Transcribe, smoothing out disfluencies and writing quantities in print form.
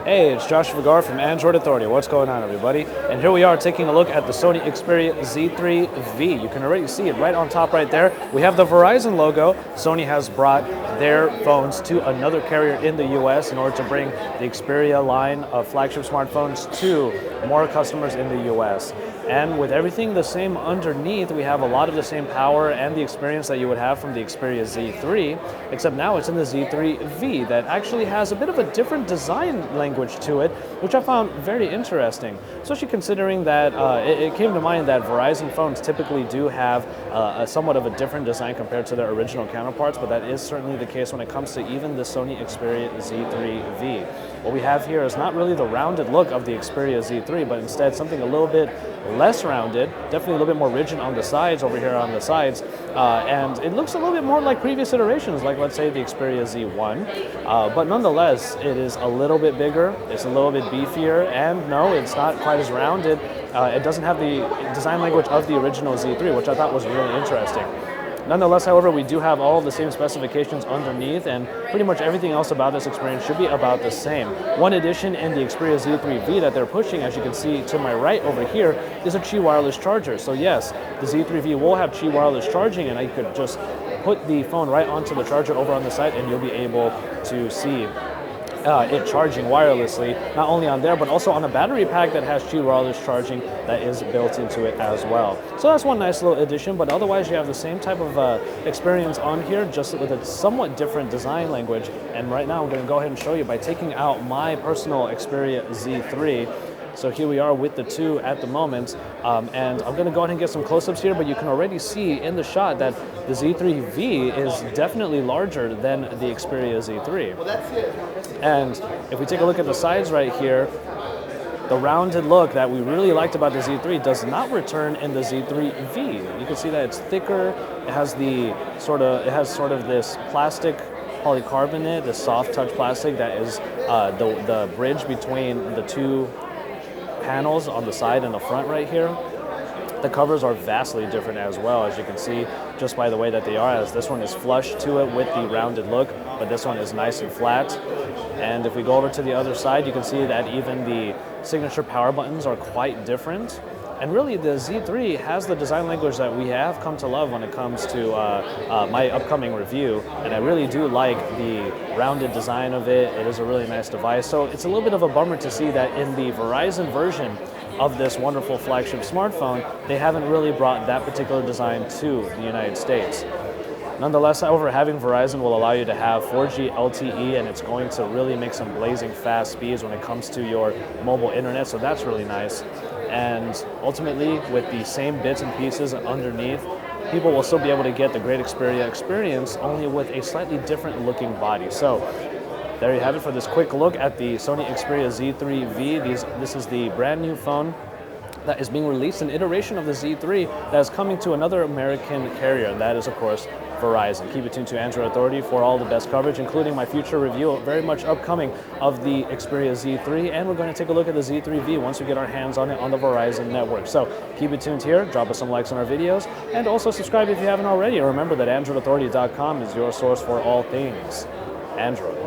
Hey, it's Josh Vigar from Android Authority. What's going on, everybody? And here we are taking a look at the Sony Xperia Z3v. You can already see it right on top right there. We have the Verizon logo. Sony has brought their phones to another carrier in the US in order to bring the Xperia line of flagship smartphones to more customers in the US. And with everything the same underneath, we have a lot of the same power and the experience that you would have from the Xperia Z3, except now it's in the Z3v that actually has a bit of a different design language to it, which I found very interesting, especially considering that it came to mind that Verizon phones typically do have somewhat of a different design compared to their original counterparts, but that is certainly the case when it comes to even the Sony Xperia Z3v. What we have here is not really the rounded look of the Xperia Z3, but instead something a little bit less rounded, definitely a little bit more rigid on the sides over here on the sides, and it looks a little bit more like previous iterations, like let's say the Xperia Z1, but nonetheless it is a little bit bigger, it's a little bit beefier, and no, it's not quite as rounded. It doesn't have the design language of the original Z3, which I thought was really interesting. Nonetheless, however, we do have all of the same specifications underneath, and pretty much everything else about this experience should be about the same. One addition in the Xperia Z3v that they're pushing, as you can see to my right over here, is a Qi wireless charger. So yes, the Z3v will have Qi wireless charging, and I could just put the phone right onto the charger over on the side, and you'll be able to see it charging wirelessly, not only on there, but also on a battery pack that has Qi wireless charging that is built into it as well. So that's one nice little addition, but otherwise you have the same type of experience on here, just with a somewhat different design language. And right now I'm going to go ahead and show you by taking out my personal Xperia Z3. So here we are with the two at the moment, and I'm going to go ahead and get some close-ups here, but you can already see in the shot that the Z3v is definitely larger than the Xperia Z3. And if we take a look at the sides right here, the rounded look that we really liked about the Z3 does not return in the Z3v. You can see that it's thicker, it has sort of this plastic polycarbonate, this soft touch plastic that is the bridge between the two panels on the side and the front right here. The covers are vastly different as well, as you can see just by the way that they are, as this one is flush to it with the rounded look, but this one is nice and flat. And if we go over to the other side, you can see that even the signature power buttons are quite different. And really, the Z3 has the design language that we have come to love when it comes to my upcoming review. And I really do like the rounded design of it. It is a really nice device. So it's a little bit of a bummer to see that in the Verizon version of this wonderful flagship smartphone, they haven't really brought that particular design to the United States. Nonetheless, however, having Verizon will allow you to have 4G LTE, and it's going to really make some blazing fast speeds when it comes to your mobile internet, so that's really nice. And ultimately, with the same bits and pieces underneath, people will still be able to get the great Xperia experience, only with a slightly different looking body. So there you have it for this quick look at the Sony Xperia Z3v. This is the brand new phone that is being released, an iteration of the Z3 that is coming to another American carrier, and that is, of course, Verizon. Keep it tuned to Android Authority for all the best coverage, including my future review, very much upcoming, of the Xperia Z3, and we're going to take a look at the Z3v once we get our hands on it on the Verizon network. So keep it tuned here, drop us some likes on our videos, and also subscribe if you haven't already. And remember that AndroidAuthority.com is your source for all things Android.